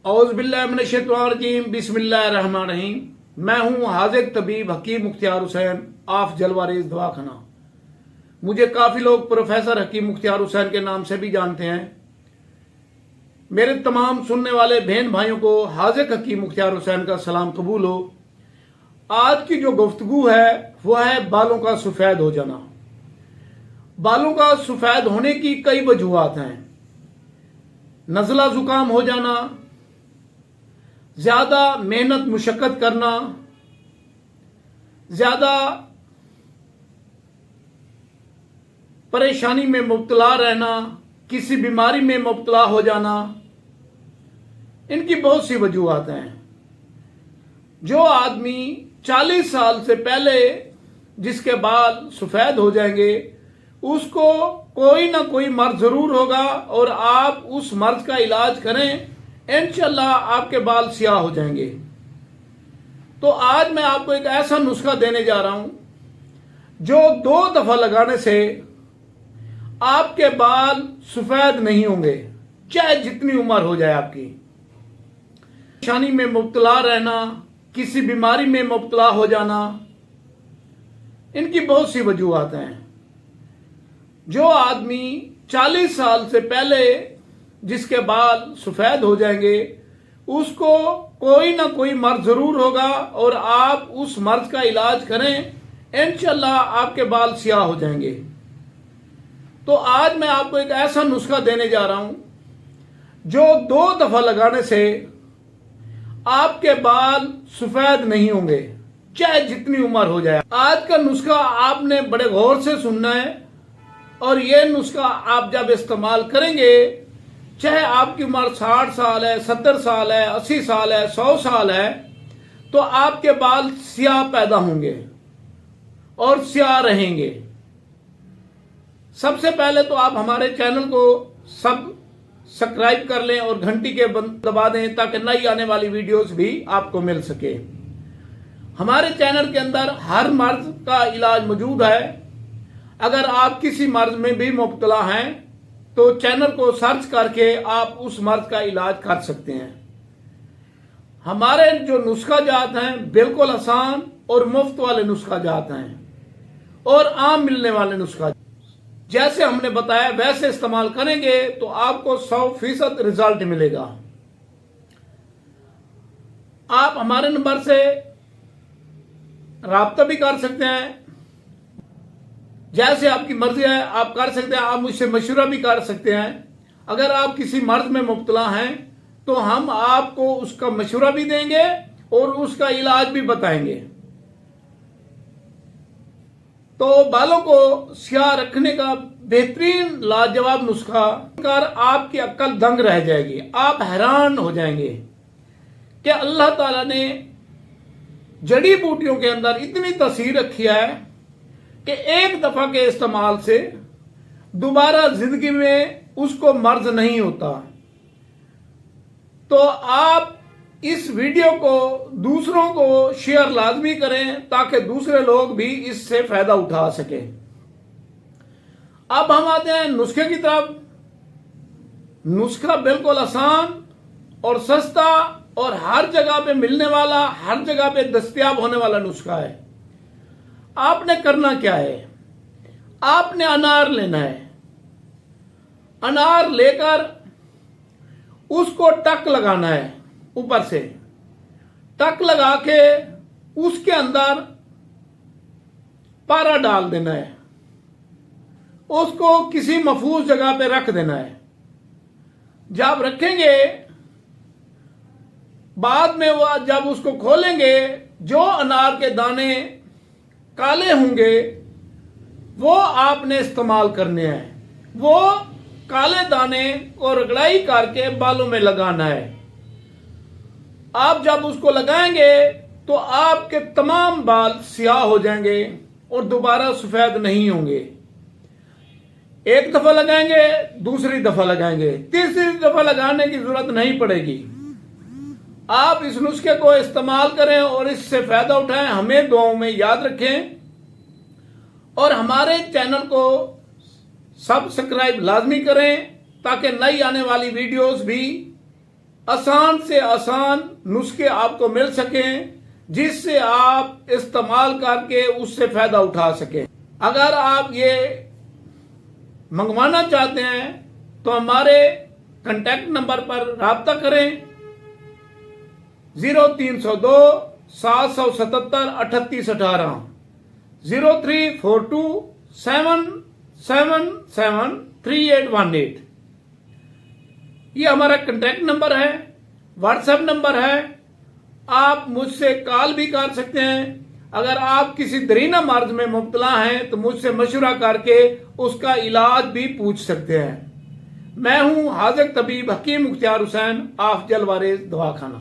औज़ुबिल्लाहिमिनश्शैतानिर्रजीम बिस्मिल्लाहिर्रहमानिर्रहीम। मैं हूँ हाज़िर तबीब हकीम मुख्तियार हुसैन ऑफ जलवारेज दवाखाना। मुझे काफ़ी लोग प्रोफेसर हकीम मुख्तियार हुसैन के नाम से भी जानते हैं। मेरे तमाम सुनने वाले बहन भाइयों को हाज़िर हकीम मुख्तियार हुसैन का सलाम कबूल हो। आज की जो गुफ्तगू है वह है बालों का सफ़ेद हो जाना। बालों का सफ़ेद होने की कई वजूहात हैं। नज़ला ज़ुकाम हो जाना, ज़्यादा मेहनत मुशक्क़त करना, ज़्यादा परेशानी में मुब्तला रहना, किसी बीमारी में मुब्तला हो जाना, इनकी बहुत सी वजूहात हैं। जो आदमी 40 साल से पहले जिसके बाल सफ़ेद हो जाएंगे उसको कोई ना कोई मर्ज ज़रूर होगा और आप उस मर्ज का इलाज करें, इंशाअल्लाह आपके बाल सियाह हो जाएंगे। तो आज मैं आपको एक ऐसा नुस्खा देने जा रहा हूं जो 2 दफा लगाने से आपके बाल सफेद नहीं होंगे, चाहे जितनी उम्र हो जाए आपकी। परेशानी में मुब्तला रहना, किसी बीमारी में मुब्तला हो जाना, इनकी बहुत सी वजूहात हैं। जो आदमी 40 साल से पहले जिसके बाल सफ़ेद हो जाएंगे उसको कोई ना कोई मर्ज ज़रूर होगा और आप उस मर्ज का इलाज करें, इंशाअल्लाह आपके बाल सियाह हो जाएंगे। तो आज मैं आपको एक ऐसा नुस्खा देने जा रहा हूं जो 2 दफा लगाने से आपके बाल सफ़ेद नहीं होंगे, चाहे जितनी उम्र हो जाए। आज का नुस्खा आपने बड़े गौर से सुनना है और यह नुस्खा आप जब इस्तेमाल करेंगे, चाहे आपकी उम्र 60 साल है, 70 साल है, 80 साल है, 100 साल है, तो आपके बाल सियाह पैदा होंगे और सियाह रहेंगे। सबसे पहले तो आप हमारे चैनल को सब्सक्राइब कर लें और घंटी के दबा दें ताकि नई आने वाली वीडियोस भी आपको मिल सके। हमारे चैनल के अंदर हर मर्ज का इलाज मौजूद है। अगर आप किसी मर्ज में भी मुब्तला हैं तो चैनल को सर्च करके आप उस मर्ज का इलाज कर सकते हैं। हमारे जो नुस्खा जात हैं बिल्कुल आसान और मुफ्त वाले नुस्खा जात हैं और आम मिलने वाले नुस्खा। जैसे हमने बताया वैसे इस्तेमाल करेंगे तो आपको 100% रिजल्ट मिलेगा। आप हमारे नंबर से राब्ता भी कर सकते हैं, जैसे आपकी मर्जी है आप कर सकते हैं। आप मुझसे मशवरा भी कर सकते हैं। अगर आप किसी मर्ज में मुब्तला हैं तो हम आपको उसका मशवरा भी देंगे और उसका इलाज भी बताएंगे। तो बालों को सियाह रखने का बेहतरीन लाजवाब नुस्खा कर आपकी अक्ल दंग रह जाएगी। आप हैरान हो जाएंगे कि अल्लाह ताला ने जड़ी बूटियों के अंदर इतनी तसीर रखी है कि एक दफा के इस्तेमाल से दोबारा जिंदगी में उसको मर्ज नहीं होता। तो आप इस वीडियो को दूसरों को शेयर लाजमी करें ताकि दूसरे लोग भी इससे फायदा उठा सके। अब हम आते हैं नुस्खे की तरफ। नुस्खा बिल्कुल आसान और सस्ता और हर जगह पे मिलने वाला, हर जगह पे दस्तयाब होने वाला नुस्खा है। आपने करना क्या है, आपने अनार लेना है। अनार लेकर उसको टक लगाना है, ऊपर से टक लगा के उसके अंदर पारा डाल देना है। उसको किसी महफूज जगह पे रख देना है। जब रखेंगे बाद में वह जब उसको खोलेंगे जो अनार के दाने काले होंगे वो आपने इस्तेमाल करने हैं। वो काले दाने को रगड़ाई करके बालों में लगाना है। आप जब उसको लगाएंगे तो आपके तमाम बाल सियाह हो जाएंगे और दोबारा सफेद नहीं होंगे। एक दफा लगाएंगे, दूसरी दफा लगाएंगे, तीसरी दफा लगाने की जरूरत नहीं पड़ेगी। आप इस नुस्खे को इस्तेमाल करें और इससे फायदा उठाएं। हमें दुआओं में याद रखें और हमारे चैनल को सब्सक्राइब लाजमी करें ताकि नई आने वाली वीडियोस भी आसान से आसान नुस्खे आपको मिल सकें जिससे आप इस्तेमाल करके उससे फायदा उठा सकें। अगर आप ये मंगवाना चाहते हैं तो हमारे कांटेक्ट नंबर पर राब्ता करें 0302 777 3818 0342 777 3818। ये हमारा कांटेक्ट नंबर है, व्हाट्सएप नंबर है। आप मुझसे कॉल भी कर सकते हैं। अगर आप किसी दरीना मर्ज में मुब्तला हैं तो मुझसे मशवरा करके उसका इलाज भी पूछ सकते हैं। मैं हूं हाज़िर तबीब हकीम मुख्तियार हुसैन, आफजल वारिस दवाखाना।